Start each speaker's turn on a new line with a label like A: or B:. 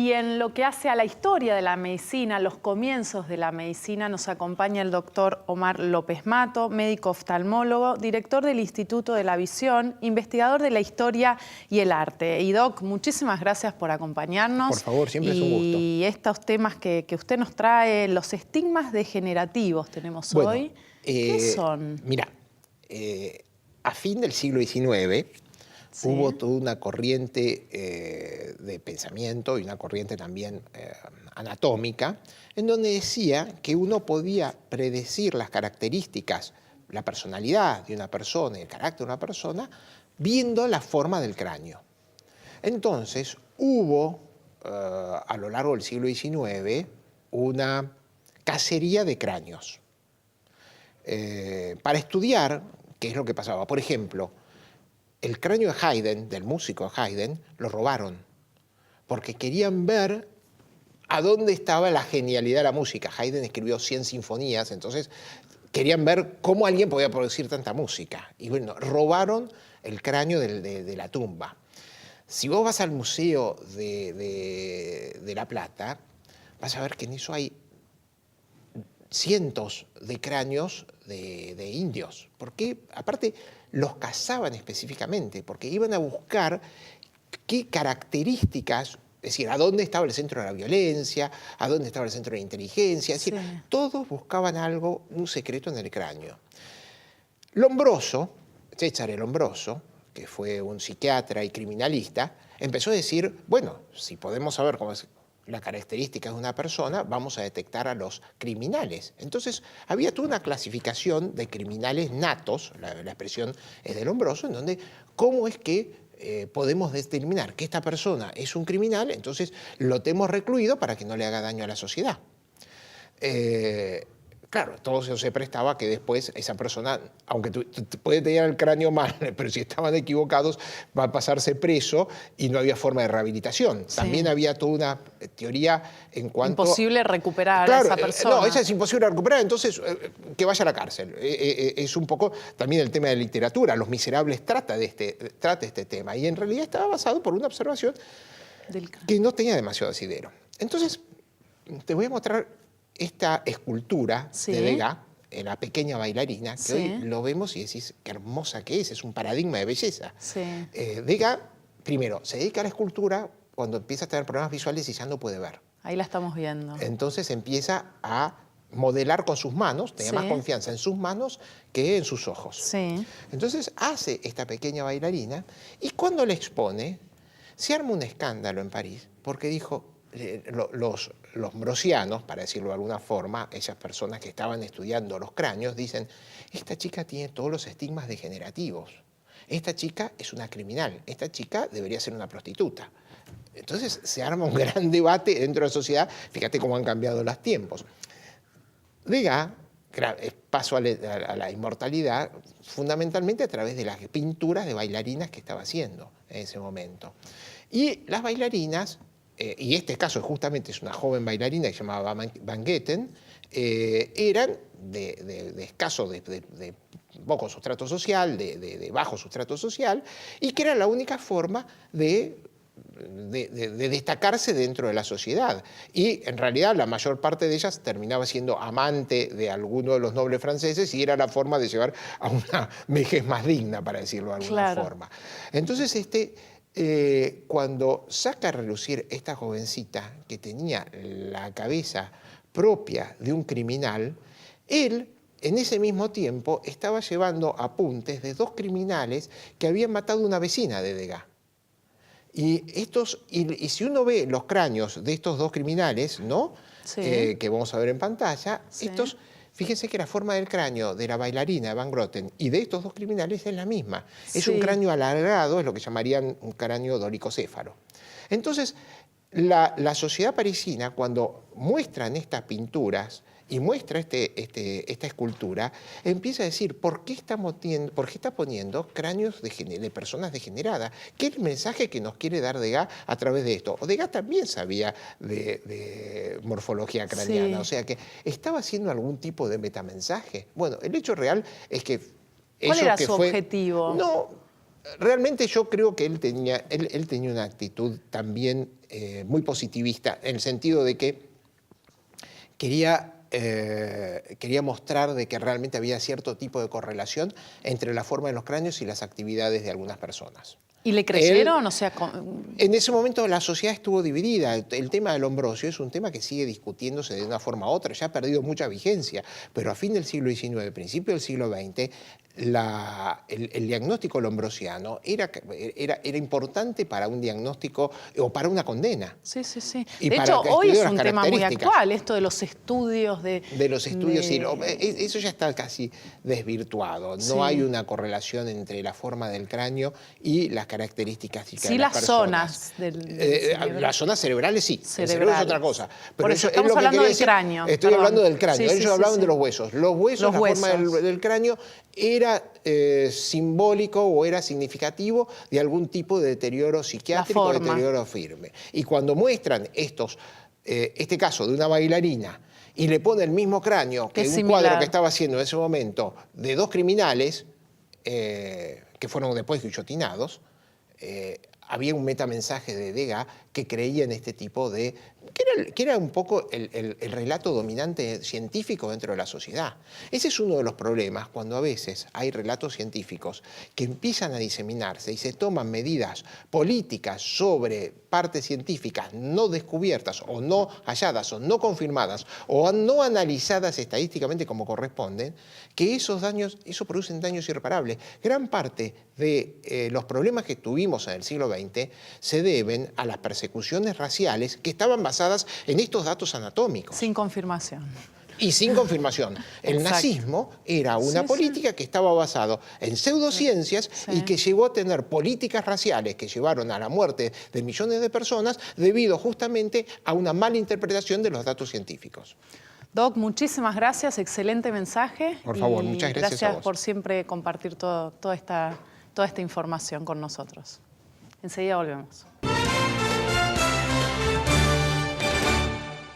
A: Y en lo que hace a la historia de la medicina, los comienzos de la medicina, nos acompaña el doctor Omar López Mato, médico oftalmólogo, director del Instituto de la Visión, investigador de la historia y el arte. Y Doc, muchísimas gracias por acompañarnos.
B: Por favor, siempre es un gusto.
A: Y estos temas que usted nos trae, los estigmas degenerativos tenemos hoy, ¿qué son?
B: Mira, a fin del siglo XIX,
A: Sí.
B: hubo toda una corriente de pensamiento y una corriente también anatómica, en donde decía que uno podía predecir las características, la personalidad de una persona, el carácter de una persona, viendo la forma del cráneo. Entonces, hubo a lo largo del siglo XIX una cacería de cráneos para estudiar qué es lo que pasaba. Por ejemplo, el cráneo de Haydn, del músico Haydn, lo robaron porque querían ver a dónde estaba la genialidad de la música. Haydn escribió 100 sinfonías, entonces querían ver cómo alguien podía producir tanta música. Y bueno, robaron el cráneo de la tumba. Si vos vas al Museo de La Plata, vas a ver que en eso hay cientos de cráneos de indios. Porque aparte los cazaban específicamente, porque iban a buscar qué características, es decir, a dónde estaba el centro de la violencia, a dónde estaba el centro de la inteligencia, es decir,
A: Sí.
B: todos buscaban algo, un secreto en el cráneo. Lombroso, Cesare Lombroso, que fue un psiquiatra y criminalista, empezó a decir, bueno, si podemos saber cómo es la característica de una persona, vamos a detectar a los criminales. Entonces, había toda una clasificación de criminales natos, la expresión es de Lombroso, en donde cómo es que podemos determinar que esta persona es un criminal, entonces lo tenemos recluido para que no le haga daño a la sociedad. Claro, todo eso se prestaba que después esa persona, aunque puede tener el cráneo mal, pero si estaban equivocados, va a pasarse preso y no había forma de rehabilitación.
A: Sí.
B: También había toda una teoría en cuanto...
A: Imposible recuperar
B: Claro,
A: a esa persona.
B: no, esa es imposible de recuperar, entonces que vaya a la cárcel. Es un poco también el tema de literatura. Los Miserables trata este tema y en realidad estaba basado por una observación que no tenía demasiado asidero. Entonces, te voy a mostrar esta escultura de Degas, la pequeña bailarina, que hoy lo vemos y decís qué hermosa que es un paradigma de belleza.
A: Sí.
B: Degas, primero, se dedica a la escultura cuando empieza a tener problemas visuales y ya no puede ver.
A: Ahí la estamos viendo.
B: Entonces empieza a modelar con sus manos, tenía más confianza en sus manos que en sus ojos.
A: Sí.
B: Entonces hace esta pequeña bailarina y cuando la expone, se arma un escándalo en París porque dijo, los ambrosianos, para decirlo de alguna forma, esas personas que estaban estudiando los cráneos, dicen, esta chica tiene todos los estigmas degenerativos, esta chica es una criminal, esta chica debería ser una prostituta. Entonces se arma un gran debate dentro de la sociedad, fíjate cómo han cambiado los tiempos. Degas pasó a la inmortalidad fundamentalmente a través de las pinturas de bailarinas que estaba haciendo en ese momento. Y las bailarinas, y este caso justamente es una joven bailarina que se llamaba Van Getten, eran de escaso, de poco sustrato social, de bajo sustrato social, y que era la única forma de destacarse dentro de la sociedad. Y en realidad la mayor parte de ellas terminaba siendo amante de alguno de los nobles franceses y era la forma de llevar a una vejez más digna, para decirlo de alguna forma. Entonces, cuando saca a relucir esta jovencita que tenía la cabeza propia de un criminal, él en ese mismo tiempo estaba llevando apuntes de dos criminales que habían matado a una vecina de Degas. Y si uno ve los cráneos de estos dos criminales, ¿no? Que vamos a ver en pantalla, fíjense que la forma del cráneo de la bailarina de Van Getten y de estos dos criminales es la misma. Es un cráneo alargado, es lo que llamarían un cráneo dolicocéfalo. Entonces, la sociedad parisina, cuando muestran estas pinturas y muestra esta escultura, empieza a decir, ¿por qué está poniendo cráneos de personas degeneradas? ¿Qué es el mensaje que nos quiere dar Degas a través de esto? Degas también sabía de morfología craneana, o sea que estaba haciendo algún tipo de metamensaje. Bueno, el hecho real es que...
A: ¿Cuál era su objetivo?
B: No, realmente yo creo que él tenía una actitud también muy positivista, en el sentido de que quería mostrar de que realmente había cierto tipo de correlación entre la forma de los cráneos y las actividades de algunas personas.
A: ¿Y le creyeron? O sea,
B: en ese momento la sociedad estuvo dividida. El tema del Ambrosio es un tema que sigue discutiéndose de una forma u otra, ya ha perdido mucha vigencia, pero a fin del siglo XIX, principio del siglo XX, el diagnóstico lombrosiano era importante para un diagnóstico o para una condena.
A: Sí, sí, sí.
B: Y
A: de hecho, hoy es un tema muy actual, esto de los estudios. De
B: los estudios, sí, eso ya está casi desvirtuado. No
A: sí.
B: hay una correlación entre la forma del cráneo y las características de
A: sí,
B: las personas.
A: Zonas del
B: las zonas cerebrales sí,
A: cerebrales.
B: El cerebro es otra cosa. Pero
A: por eso estamos hablando del cráneo.
B: Estoy hablando del cráneo,
A: sí,
B: ellos hablaban de los huesos. Los huesos, la forma del cráneo era simbólico o era significativo de algún tipo de deterioro psiquiátrico o deterioro firme. Y cuando muestran este caso de una bailarina y le pone el mismo cráneo que un cuadro que estaba haciendo en ese momento de dos criminales que fueron después guillotinados, había un metamensaje de Degas que creía en este tipo de... que era un poco el relato dominante científico dentro de la sociedad. Ese es uno de los problemas cuando a veces hay relatos científicos que empiezan a diseminarse y se toman medidas políticas sobre partes científicas no descubiertas o no halladas o no confirmadas o no analizadas estadísticamente como corresponden, que eso producen daños irreparables. Gran parte de los problemas que tuvimos en el siglo XX se deben a las persecuciones raciales que estaban basadas en estos datos anatómicos.
A: Sin confirmación.
B: Y sin confirmación. El nazismo era una política que estaba basada en pseudociencias y que llegó a tener políticas raciales que llevaron a la muerte de millones de personas debido justamente a una mala interpretación de los datos científicos.
A: Doc, muchísimas gracias, excelente mensaje.
B: Por favor, muchas gracias a vos.
A: Por siempre compartir toda esta información con nosotros. Enseguida volvemos.